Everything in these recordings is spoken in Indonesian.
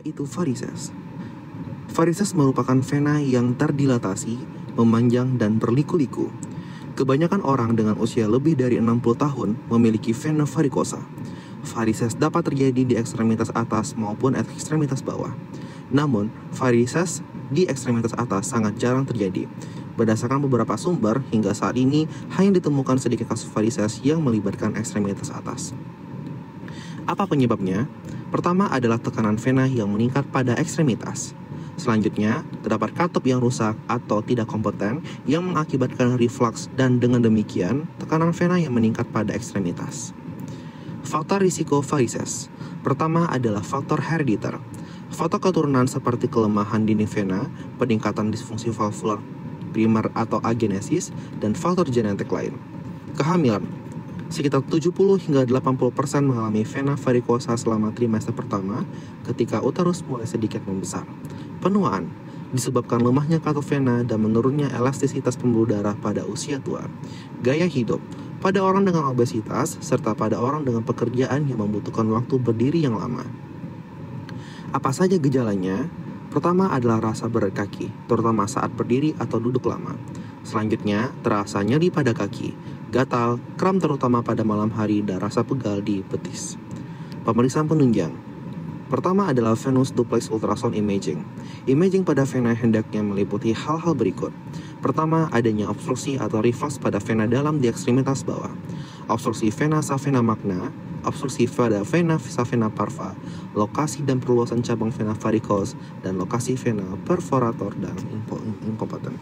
Apa itu varises? Varises merupakan vena yang terdilatasi, memanjang, dan berliku-liku. Kebanyakan orang dengan usia lebih dari 60 tahun memiliki vena varikosa. Varises dapat terjadi di ekstremitas atas maupun ekstremitas bawah. Namun, varises di ekstremitas atas sangat jarang terjadi. Berdasarkan beberapa sumber, hingga saat ini hanya ditemukan sedikit kasus varises yang melibatkan ekstremitas atas. Apa penyebabnya? Pertama adalah tekanan vena yang meningkat pada ekstremitas. Selanjutnya, terdapat katup yang rusak atau tidak kompeten yang mengakibatkan reflux dan dengan demikian, tekanan vena yang meningkat pada ekstremitas. Faktor risiko varises. Pertama adalah faktor herediter. Faktor keturunan seperti kelemahan dinding vena, peningkatan disfungsi valvular primer atau agenesis, dan faktor genetik lain. Kehamilan. Sekitar 70 hingga 80% mengalami vena varikosa selama trimester pertama ketika uterus mulai sedikit membesar. Penuaan disebabkan lemahnya katup vena dan menurunnya elastisitas pembuluh darah pada usia tua. Gaya hidup pada orang dengan obesitas serta pada orang dengan pekerjaan yang membutuhkan waktu berdiri yang lama. Apa saja gejalanya? Pertama adalah rasa berat kaki, terutama saat berdiri atau duduk lama. Selanjutnya, terasa nyeri pada kaki, gatal, kram terutama pada malam hari, dan rasa pegal di betis. Pemeriksaan penunjang. Pertama adalah venous duplex ultrasound imaging. Imaging pada vena hendaknya meliputi hal-hal berikut. Pertama, adanya obstruksi atau reflux pada vena dalam di ekstremitas bawah. Obstruksi vena savena magna, obstruksi pada vena savena parva, lokasi dan perluasan cabang vena varicose, dan lokasi vena perforator dan incompettent.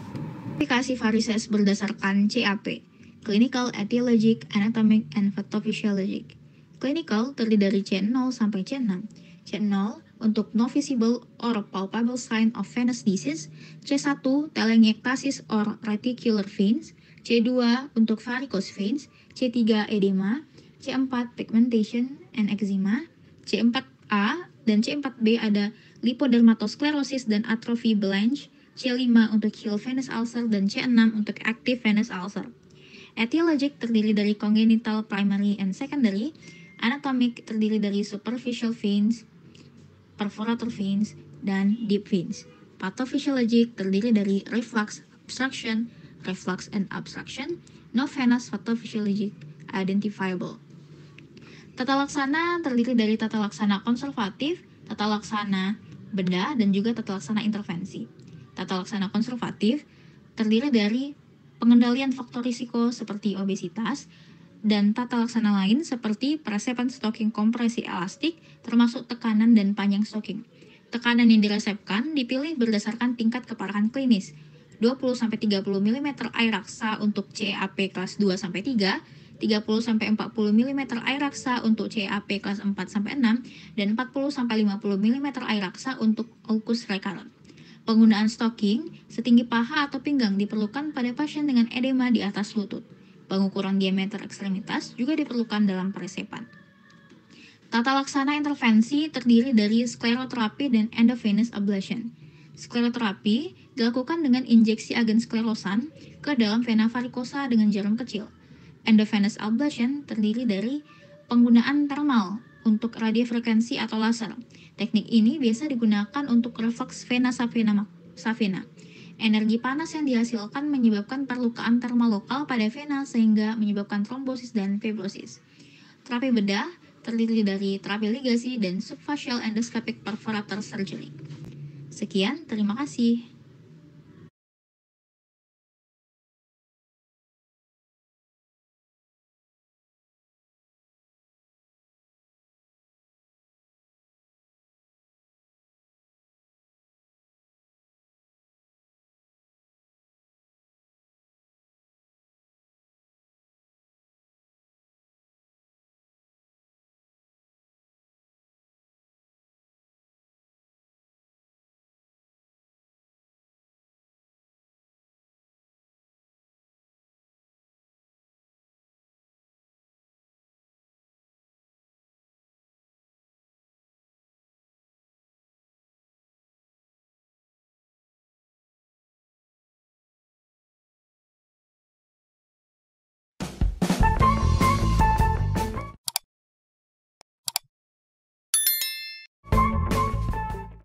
Klasifikasi varises berdasarkan CAP, Clinical, Etiologic, Anatomic, and Pathophysiologic. Clinical terdiri dari C0 sampai C6. C0 untuk no visible or palpable sign of venous disease, C1 telangiectasis or reticular veins, C2 untuk varicose veins, C3 edema, C4 pigmentation and eczema, C4A dan C4B ada lipodermatosclerosis dan atrophy blanche, C5 untuk heel venous ulcer dan C6 untuk active venous ulcer. Etiologic terdiri dari congenital, primary, and secondary. Anatomic terdiri dari superficial veins, perforator veins, dan deep veins. Pathophysiologic terdiri dari reflux, obstruction, reflux and obstruction. No venous pathophysiologic identifiable. Tata laksana terdiri dari tata laksana konservatif, tata laksana bedah, dan juga tata laksana intervensi. Tata laksana konservatif terdiri dari pengendalian faktor risiko seperti obesitas, dan tata laksana lain seperti peresepan stocking kompresi elastik termasuk tekanan dan panjang stocking. Tekanan yang diresepkan dipilih berdasarkan tingkat keparahan klinis, 20-30 mm air raksa untuk CAP kelas 2-3, 30-40 mm air raksa untuk CAP kelas 4-6, dan 40-50 mm air raksa untuk ulcus recurrent. Penggunaan stocking setinggi paha atau pinggang diperlukan pada pasien dengan edema di atas lutut. Pengukuran diameter ekstremitas juga diperlukan dalam peresepan. Tata laksana intervensi terdiri dari skleroterapi dan endovenous ablation. Skleroterapi dilakukan dengan injeksi agen sklerosan ke dalam vena varikosa dengan jarum kecil. Endovenous ablation terdiri dari penggunaan thermal untuk radiofrekuensi atau laser. Teknik ini biasa digunakan untuk reflux vena savena. Energi panas yang dihasilkan menyebabkan perlukaan termal lokal pada vena sehingga menyebabkan trombosis dan fibrosis. Terapi bedah terdiri dari terapi ligasi dan subfacial endoscopic perforator surgery. Sekian, terima kasih.